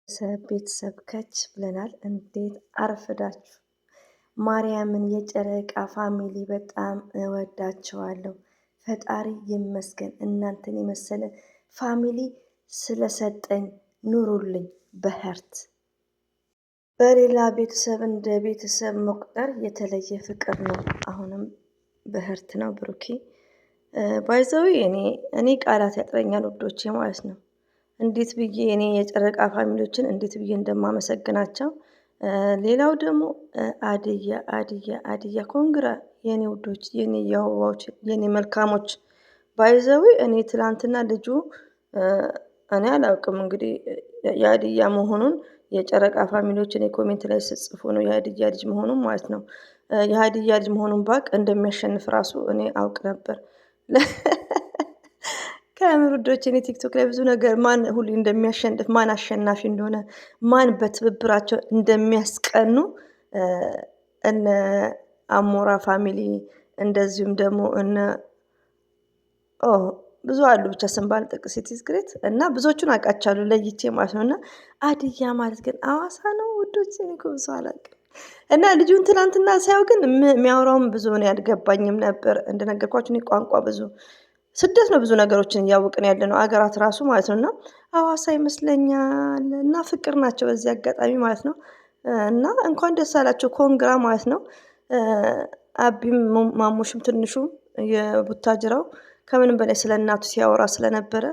ቤተሰብ ከች ብለናል። እንዴት አረፈዳችሁ? ማርያምን የጨረቃ ፋሚሊ በጣም እወዳቸዋለሁ። ፈጣሪ ይመስገን እናንተን የመሰለ ፋሚሊ ስለሰጠኝ ኑሩልኝ በህርት። በሌላ ቤተሰብ እንደ ቤተሰብ መቁጠር የተለየ ፍቅር ነው። አሁንም በህርት ነው ብሩኬ ባይዘዊ እኔ ቃላት ያጥረኛል ውዶቼ ማለት ነው። እንዴት ብዬ እኔ የጨረቃ ፋሚሊዎችን እንዴት ብዬ እንደማመሰግናቸው። ሌላው ደግሞ አድያ ኮንግራ የኔ ውዶች፣ የኔ የዋዎች፣ የኔ መልካሞች። ባይዘዊ እኔ ትላንትና ልጁ እኔ አላውቅም እንግዲህ የአድያ መሆኑን የጨረቃ ፋሚሊዎች እኔ ኮሜንት ላይ ስጽፉ ነው የአድያ ልጅ መሆኑን ማለት ነው። የአድያ ልጅ መሆኑን ባቅ እንደሚያሸንፍ ራሱ እኔ አውቅ ነበር። ከምር ውዶቼ እኔ ቲክቶክ ላይ ብዙ ነገር ማን ሁሌ እንደሚያሸንፍ ማን አሸናፊ እንደሆነ ማን በትብብራቸው እንደሚያስቀኑ እነ አሞራ ፋሚሊ እንደዚሁም ደግሞ እነ ብዙ አሉ ብቻ ስም ባልጠቅስ ኢትስ እና ብዙዎቹን አውቃቸዋለሁ ለይቼ ማለት ነው። እና አድያ ማለት ግን አዋሳ ነው ውዶቼ፣ እኔ እኮ ብዙ አላውቅም። እና ልጁን ትናንትና ሳየው ግን የሚያወራውም ብዙ ነው ያልገባኝም ነበር። እንደነገርኳችሁ እኔ ቋንቋ ብዙ ስደት ነው ብዙ ነገሮችን እያወቅን ያለ ነው አገራት ራሱ ማለት ነው። እና አዋሳ ይመስለኛል እና ፍቅር ናቸው በዚህ አጋጣሚ ማለት ነው። እና እንኳን ደስ አላቸው ኮንግራ ማለት ነው። አቢም ማሙሽም ትንሹም የቡታጅራው ከምንም በላይ ስለ እናቱ ሲያወራ ስለነበረ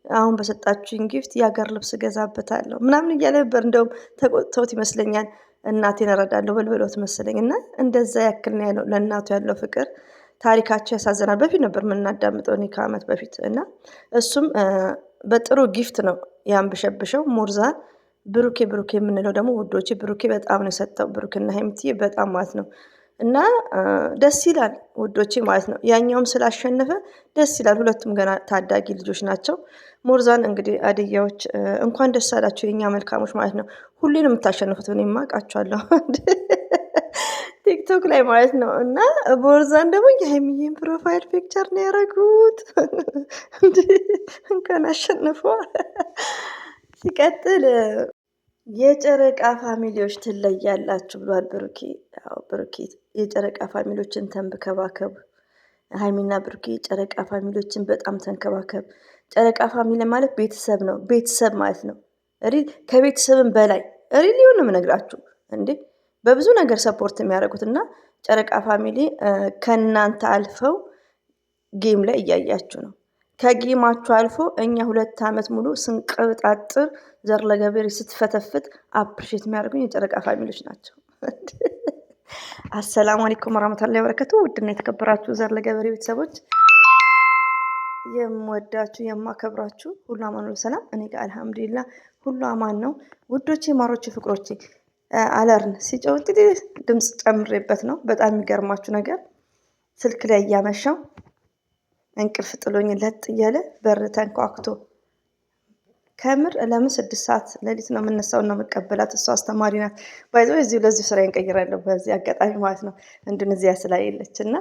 አሁን በሰጣችሁኝ ጊፍት የሀገር ልብስ ገዛበታለሁ ምናምን እያለ ነበር። እንደውም ተቆጥተውት ይመስለኛል እናቴን እረዳለሁ በልበሎት መሰለኝ። እና እንደዛ ያክል ነው ያለው ለእናቱ ያለው ፍቅር። ታሪካቸው ያሳዘናል። በፊት ነበር የምናዳምጠው እኔ ከአመት በፊት እና እሱም በጥሩ ጊፍት ነው ያንበሸብሸው። ሞርዛን ብሩኬ የምንለው ደግሞ ውዶቼ ብሩኬ በጣም ነው የሰጠው። ብሩክና ሀይሚትዬ በጣም ማለት ነው። እና ደስ ይላል ውዶቼ ማለት ነው። ያኛውም ስላሸነፈ ደስ ይላል። ሁለቱም ገና ታዳጊ ልጆች ናቸው። ሞርዛን እንግዲህ አድያዎች እንኳን ደስ አላችሁ የኛ መልካሞች ማለት ነው። ሁሌንም የምታሸንፉት እኔማ አውቃችኋለሁ ቲክቶክ ላይ ማለት ነው። እና ቦርዛን ደግሞ የሀይሚዬን ፕሮፋይል ፒክቸር ነው ያደረጉት። እንኳን አሸንፈዋል። ሲቀጥል የጨረቃ ፋሚሊዎች ትለያላችሁ ብሏል ብሩኬ። ያው ብሩኬ የጨረቃ ፋሚሊዎችን ተንከባከቡ። ሀይሚና ብሩኬ የጨረቃ ፋሚሊዎችን በጣም ተንከባከብ። ጨረቃ ፋሚሊ ማለት ቤተሰብ ነው፣ ቤተሰብ ማለት ነው። ከቤተሰብም በላይ ሊሆን ነው የምነግራችሁ እንዴ በብዙ ነገር ሰፖርት የሚያደርጉት እና ጨረቃ ፋሚሊ ከእናንተ አልፈው ጌም ላይ እያያችሁ ነው። ከጌማችሁ አልፎ እኛ 2 ዓመት ሙሉ ስንቀብጣጥር ዘር ለገበሬ ስትፈተፍት አፕሪሼት የሚያደርጉኝ የጨረቃ ፋሚሊዎች ናቸው። አሰላሙ አለይኩም ወራህመቱላሂ ወበረካቱ። ውድና የተከበራችሁ ዘር ለገበሬ ቤተሰቦች የምወዳችሁ የማከብራችሁ ሁሉ አማን ነው ሰላም። እኔ ጋር አልሐምዱሊላህ ሁሉ አማን ነው። ውዶቼ ማሮቼ ፍቅሮቼ አለርን ሲጨውጥ ድምጽ ጨምሬበት ነው። በጣም የሚገርማችሁ ነገር ስልክ ላይ እያመሻው እንቅልፍ ጥሎኝ ለጥ እያለ በር ተንኳክቶ ከምር ለምን 6 ሰዓት ሌሊት ነው የምነሳው እና መቀበላት። እሷ አስተማሪ ናት። ባይዘው እዚሁ ለዚሁ ስራ እንቀይራለሁ በዚህ አጋጣሚ ማለት ነው። እንደነዚያ ስላየለች እና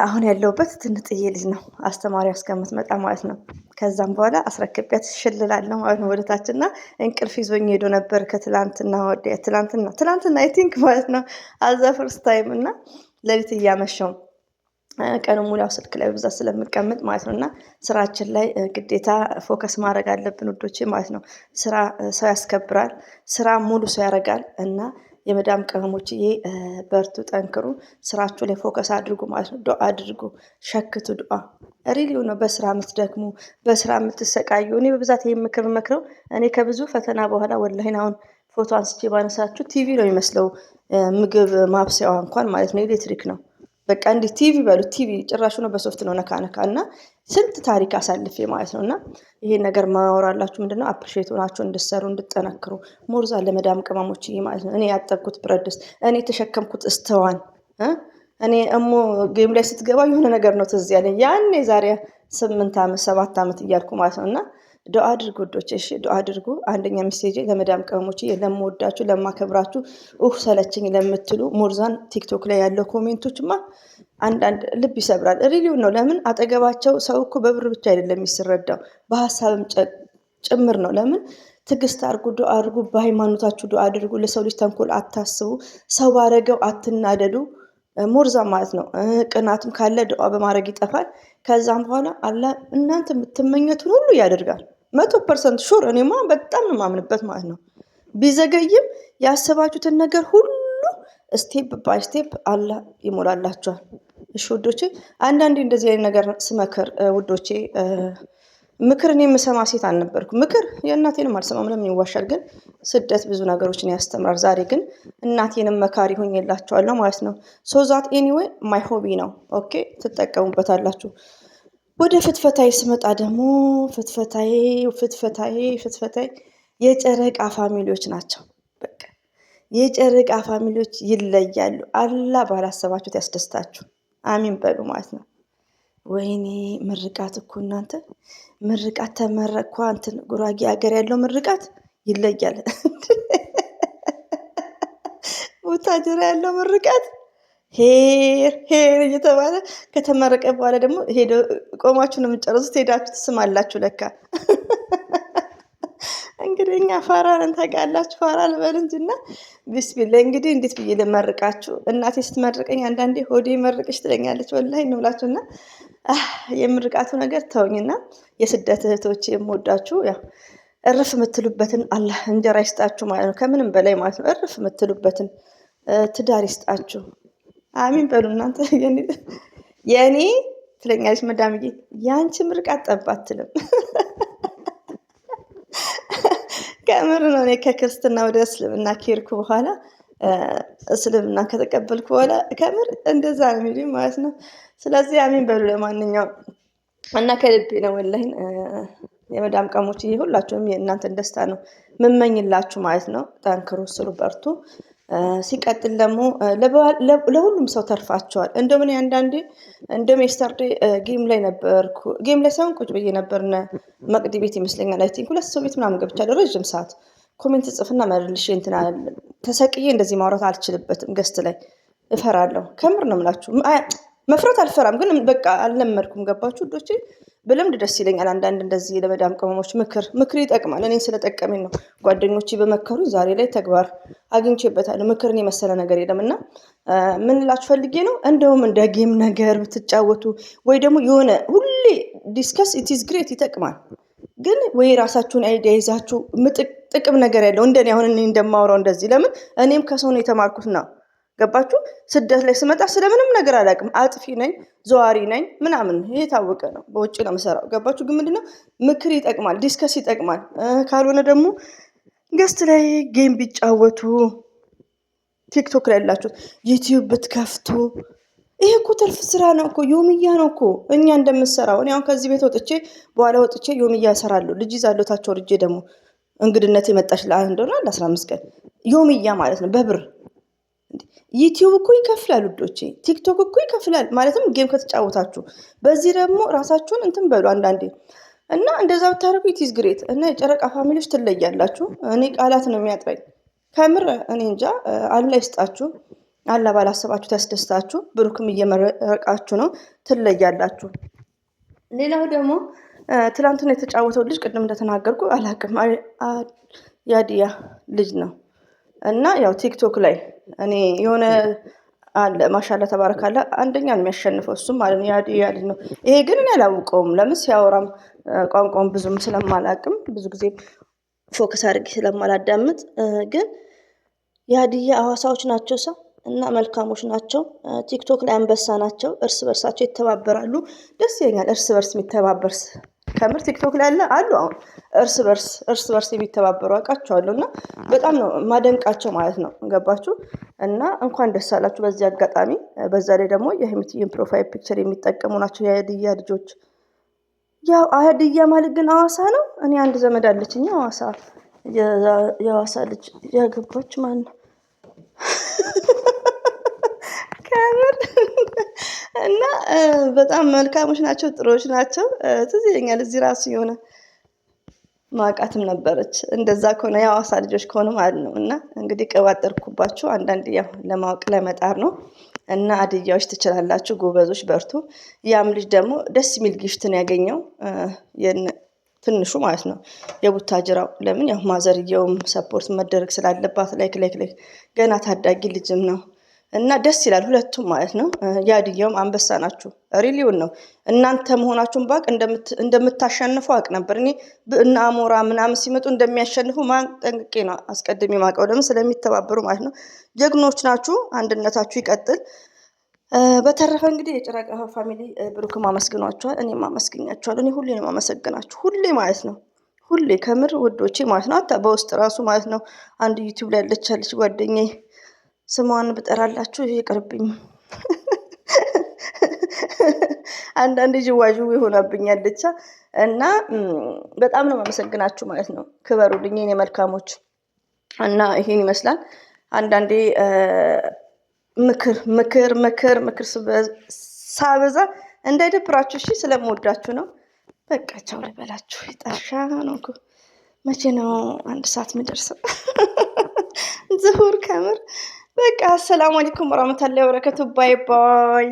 አሁን ያለውበት ትንጥዬ ልጅ ነው አስተማሪዋ እስከምትመጣ ማለት ነው። ከዛም በኋላ አስረክቢያት ሽልላለሁ ማለት ነው ወደታችና እንቅልፍ ይዞኝ ሄዶ ነበር ከትላንትና ወዲያ ትላንትና አይ ቲንክ ማለት ነው አዛ ፈርስት ታይም እና ሌሊት እያመሸው ቀኑ ሙሉ ስልክ ላይ ብዛት ስለምቀመጥ ማለት ነው። እና ስራችን ላይ ግዴታ ፎከስ ማድረግ አለብን ውዶቼ ማለት ነው። ስራ ሰው ያስከብራል። ስራ ሙሉ ሰው ያደርጋል። እና የመዳም ቅመሞችዬ በርቱ፣ ጠንክሩ፣ ስራችሁ ላይ ፎከስ አድርጉ ማለት ነው። ዱአ አድርጉ፣ ሸክቱ ዱአ ሪሊው ነው። በስራ የምትደክሙ በስራ የምትሰቃዩ እኔ በብዛት ይሄን ምክር መክረው እኔ ከብዙ ፈተና በኋላ ወላሂ አሁን ፎቶ አንስቼ ባነሳችሁ ቲቪ ነው የሚመስለው ምግብ ማብሰያዋ እንኳን ማለት ነው ኤሌክትሪክ ነው። በቃ እንዲህ ቲቪ በሉ ቲቪ ጭራሹ ነው በሶፍት ነው ነካ እና ስንት ታሪክ አሳልፌ ማለት ነው። እና ይሄን ነገር ማወራላችሁ ምንድነው አፕሪሼት ሆናችሁ እንድትሰሩ እንድትጠነክሩ። ሞርዛ ለመዳም ቅመሞች ማለት ነው። እኔ ያጠብኩት ብረት ድስት እኔ የተሸከምኩት እስተዋን እኔ ጌም ላይ ስትገባ የሆነ ነገር ነው ትዝ ያለኝ ያኔ ዛሬ 8 ዓመት 7 ዓመት እያልኩ ማለት ነው። እና ዱአ አድርጉ ወዶች፣ እሺ ዱአ አድርጉ። አንደኛ ሜሴጅ ለመዳም ቅመሞች ለምወዳችሁ ለማከብራችሁ ሰለችኝ ለምትሉ ሞርዛን ቲክቶክ ላይ ያለው ኮሜንቶችማ አንዳንድ ልብ ይሰብራል። ሪሊው ነው። ለምን አጠገባቸው ሰው እኮ በብር ብቻ አይደለም የሚስረዳው በሐሳብም ጭምር ነው። ለምን ትዕግስት አድርጉ፣ ዱአ አድርጉ። በሃይማኖታችሁ ዱአ አድርጉ። ለሰው ልጅ ተንኮል አታስቡ። ሰው ባረገው አትናደዱ። ሞርዛ ማለት ነው። ቅናትም ካለ ዱአ በማድረግ ይጠፋል። ከዛም በኋላ አላህ እናንተ የምትመኘቱን ሁሉ ያደርጋል። 100% ሹር። እኔማ በጣም ነው የማምንበት ማለት ነው። ቢዘገይም ያሰባችሁትን ነገር ሁሉ ስቴፕ ባይ ስቴፕ አላህ ይሞላላችኋል። እሺ ውዶቼ፣ አንዳንዴ እንደዚህ አይነት ነገር ስመክር ውዶቼ፣ ምክርን የምሰማ ሴት አልነበርኩም። ምክር የእናቴንም አልሰማም፣ ለምን ይዋሻል? ግን ስደት ብዙ ነገሮችን ያስተምራል። ዛሬ ግን እናቴንም መካሪ ሆኜላችኋለሁ ማለት ነው። ሶ ዛት ኤኒዌይ ማይ ሆቢ ነው። ኦኬ፣ ትጠቀሙበታላችሁ። ወደ ፍትፈታዬ ስመጣ ደግሞ ፍትፈታዬ የጨረቃ ፋሚሊዎች ናቸው። በቃ የጨረቃ ፋሚሊዎች ይለያሉ። አላህ ባላሰባችሁት ያስደስታችሁ። አሚን በሉ ማለት ነው። ወይኔ ምርቃት እኮ እናንተ ምርቃት ተመረቅኳ። እንትን ጉራጌ ሀገር ያለው ምርቃት ይለያል። ቡታጅራ ያለው ምርቃት ሄር እየተባለ ከተመረቀ በኋላ ደግሞ ሄዶ ቆማችሁ ነው የምጨርሱት። ሄዳችሁ ትስማላችሁ ለካ። እንግዲህ እኛ ፋራን ታውቃላችሁ። ፋራ ልበል እንጂ እና ቢስሚላ እንግዲህ እንዴት ብዬ ልመርቃችሁ? እናቴ ስትመርቀኝ አንዳንዴ ሆዴ መርቅሽ ትለኛለች። ወላሂ እንብላችሁ እና የምርቃቱ ነገር ተውኝና የስደት እህቶች የምወዳችሁ ያው እርፍ የምትሉበትን አላህ እንጀራ ይስጣችሁ ማለት ነው። ከምንም በላይ ማለት ነው። እርፍ የምትሉበትን ትዳር ይስጣችሁ። አሚን በሉ እናንተ። የእኔ ትለኛለች መዳምዬ፣ የአንቺ ምርቃት ጠባ አትልም። ከምር ነው። እኔ ከክርስትና ወደ እስልምና ከሄድኩ በኋላ እስልምና ከተቀበልኩ በኋላ ከምር እንደዛ ነው የሚሉኝ ማለት ነው። ስለዚህ አሚን በሉ። ለማንኛውም እና ከልቤ ነው ወላሂ የመዳም ቀሞች ሁላችሁም የእናንተን ደስታ ነው ምመኝላችሁ ማለት ነው። ጠንክሩ፣ ስሩ፣ በርቱ። ሲቀጥል ደግሞ ለሁሉም ሰው ተርፋቸዋል። እንደውም እኔ አንዳንዴ እንደውም የስተርዴ ጌም ላይ ነበርኩ። ጌም ላይ ሳይሆን ቁጭ ብዬ ነበር መቅዲ ቤት ይመስለኛል። አይ ቲንክ 2 ሰው ቤት ምናምን ገብቻለሁ። ረዥም ሰዓት ኮሜንት ጽፍና መልሼ እንትና ተሰቅዬ እንደዚህ ማውራት አልችልበትም። ገስት ላይ እፈራለሁ። ከምር ነው የምላችሁ። መፍራት አልፈራም፣ ግን በቃ አልለመድኩም። ገባችሁ ውዶቼ? በልምድ ደስ ይለኛል። አንዳንድ እንደዚህ ለመዳም ቅመሞች ምክር ይጠቅማል። እኔን ስለጠቀመኝ ነው ጓደኞቼ በመከሩ ዛሬ ላይ ተግባር አግኝቼበታለሁ። ምክርን የመሰለ ነገር የለም እና ምን እላችሁ ፈልጌ ነው፣ እንደውም እንደ ጌም ነገር ብትጫወቱ ወይ ደግሞ የሆነ ሁሌ ዲስከስ ኢትዝ ግሬት ይጠቅማል። ግን ወይ ራሳችሁን አይዲያ ይዛችሁ ጥቅም ነገር ያለው እንደኔ አሁን እኔ እንደማወራው እንደዚህ ለምን እኔም ከሰው ነው የተማርኩት ነው። ገባችሁ? ስደት ላይ ስመጣ ስለምንም ነገር አላውቅም። አጥፊ ነኝ፣ ዘዋሪ ነኝ ምናምን፣ ይሄ የታወቀ ነው። በውጭ ነው የምሰራው። ገባችሁ? ግን ምንድነው ምክር ይጠቅማል፣ ዲስከስ ይጠቅማል። ካልሆነ ደግሞ ገስት ላይ ጌም ቢጫወቱ፣ ቲክቶክ ላይ ያላችሁት ዩቲዩብ ብትከፍቱ፣ ይሄ እኮ ትርፍ ስራ ነው እኮ፣ ዮምያ ነው እኮ እኛ እንደምሰራው። እኔ አሁን ከዚህ ቤት ወጥቼ በኋላ ወጥቼ ዮምያ እሰራለሁ። ልጅ ይዛለሁ ታቸው ልጄ ደግሞ እንግድነት የመጣች ለ15 ቀን ዮምያ ማለት ነው በብር። ዩቲዩብ እኮ ይከፍላል ውዶቼ፣ ቲክቶክ እኮ ይከፍላል። ማለትም ጌም ከተጫወታችሁ። በዚህ ደግሞ ራሳችሁን እንትን በሉ አንዳንዴ እና እንደዛ ብታደርጉ ኢትዝ ግሬት። እና የጨረቃ ፋሚሊዎች ትለያላችሁ። እኔ ቃላት ነው የሚያጥረኝ ከምር። እኔ እንጃ። አላህ ይስጣችሁ። አላህ ባላሰባችሁ ያስደስታችሁ። ብሩክም እየመረቃችሁ ነው፣ ትለያላችሁ። ሌላው ደግሞ ትላንትና የተጫወተው ልጅ ቅድም እንደተናገርኩ አላውቅም፣ ያዲያ ልጅ ነው እና ያው ቲክቶክ ላይ እኔ የሆነ አለ ማሻላ ተባረካላ አንደኛ ነው የሚያሸንፈው እሱም ማለት ነው። ያዲያ ልጅ ነው ይሄ። ግን እኔ አላውቀውም። ለምን ሲያወራም ቋንቋውን ብዙም ስለማላውቅም ብዙ ጊዜ ፎከስ አድርጌ ስለማላዳምጥ፣ ግን የሀዲያ ሐዋሳዎች ናቸው ሰው እና መልካሞች ናቸው። ቲክቶክ ላይ አንበሳ ናቸው። እርስ በርሳቸው ይተባበራሉ። ደስ ይለኛል እርስ በርስ የሚተባበር ከምር ቲክቶክ ላይ ያለ አሉ። አሁን እርስ በርስ የሚተባበሩ አውቃቸዋለሁ እና በጣም ነው ማደንቃቸው ማለት ነው። ገባችሁ? እና እንኳን ደስ አላችሁ በዚህ አጋጣሚ። በዛ ላይ ደግሞ የሀይሚቲን ፕሮፋይል ፒክቸር የሚጠቀሙ ናቸው የሀዲያ ልጆች። ያው ሀዲያ ማለት ግን ሐዋሳ ነው። እኔ አንድ ዘመድ አለችኝ ሐዋሳ፣ የሐዋሳ ልጅ ያገባች ማለት ነው ከምር እና በጣም መልካሞች ናቸው፣ ጥሩዎች ናቸው። ትዝ ይለኛል እዚህ ራሱ የሆነ ማቃትም ነበረች። እንደዛ ከሆነ የሐዋሳ ልጆች ከሆኑ ማለት ነው። እና እንግዲህ ቀባጠርኩባችሁ አንዳንድ ያው ለማወቅ ለመጣር ነው። እና ሀዲያዎች ትችላላችሁ፣ ጎበዞች፣ በርቱ። ያም ልጅ ደግሞ ደስ የሚል ጊፍትን ያገኘው ትንሹ ማለት ነው የቡታጅራው። ለምን ያው ማዘርየውም ሰፖርት መደረግ ስላለባት ላይክ ገና ታዳጊ ልጅም ነው እና ደስ ይላል ሁለቱም ማለት ነው። ያድየውም አንበሳ ናችሁ። ሪሊውን ነው እናንተ መሆናችሁን ባቅ እንደምታሸንፉ አቅ ነበር። እኔ እና አሞራ ምናምን ሲመጡ እንደሚያሸንፉ ጠንቅቄ ነው አስቀድሜ ማቀው፣ ለምን ስለሚተባበሩ ማለት ነው። ጀግኖች ናችሁ። አንድነታችሁ ይቀጥል። በተረፈ እንግዲህ የጭራቃ ፋሚሊ ብሩክም አመስግኗቸዋል፣ እኔም አመስግኛቸዋለሁ። እኔ ሁሌ ነው የማመሰግናችሁ፣ ሁሌ ማለት ነው፣ ሁሌ ከምር ውዶቼ ማለት ነው። አታ በውስጥ ራሱ ማለት ነው አንድ ዩቲዩብ ላይ ያለች ጓደኛዬ ስሟን ብጠራላችሁ ይቅርብኝ። አንዳንድ ጅዋዥው ይሆናብኛለች እና በጣም ነው የማመሰግናችሁ ማለት ነው። ክበሩልኝ የኔ መልካሞች እና ይሄን ይመስላል። አንዳንዴ ምክር ሳበዛ እንዳይደብራችሁ እሺ፣ ስለምወዳችሁ ነው። በቃ ቻው ልበላችሁ። ይጠርሻ ነው እኮ መቼ ነው 1 ሰዓት የሚደርሰው? ዝሁር ከምር በቃ። አሰላሙ አለይኩም ወራህመቱላሂ ወበረካቱ። ባይ ባይ።